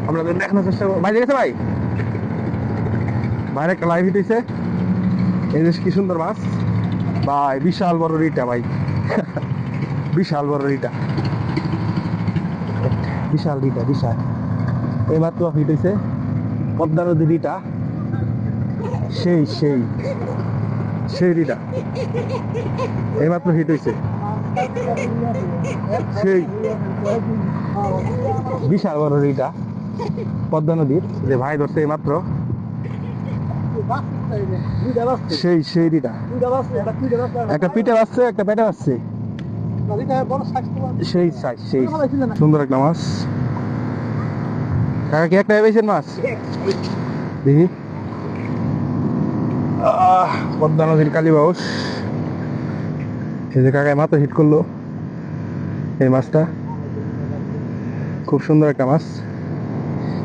আমরা দেখানোর চেষ্টা করবো। ভাই দেখেছে ভাই, ভাইয়ের একটা লাইভ হিট হয়েছে। এই যে কি সুন্দর মাছ ভাই, বিশাল বড় রিটা ভাই, বিশাল বড় রিটা, বিশাল রিটা, বিশাল। এই মাত্র হিট হয়েছে পদ্মা নদী রিটা, সেই সেই সেই রিটা এই মাত্র হিট হয়েছে, সেই বিশাল বড় রিটা পদ্মা নদীর যে ভাই ধরছে এই মাত্র, সেই সেই রিটা। একটা পিঠে আসছে, একটা পেটে আসছে, সেই সাইজ, সেই সুন্দর একটা মাছ। কাকা কি একটা পেয়েছেন মাছ? দেখি পদ্মা নদীর কালীবাউস, এই যে কাকায় মাথা হিট করলো এই মাছটা, খুব সুন্দর একটা মাছ।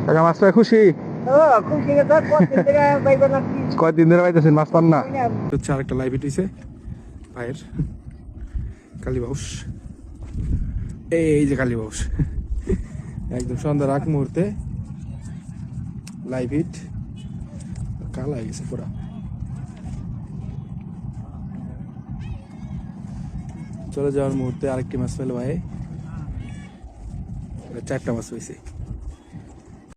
কাকা মাছটা খুশি? কয়দিন ধরে পাইতেছেন মাছ পান না? হচ্ছে আরেকটা লাইভ হিট হইছে ভাইয়ের, কালীবাউস। এই যে কালীবাউস, একদম সন্ধ্যার আগ মুহূর্তে লাইভ হিট, কালা হয়ে গেছে পুরা। চলে যাওয়ার মুহূর্তে আরেকটি মাছ পেল ভাই, 4টা মাছ হয়েছে।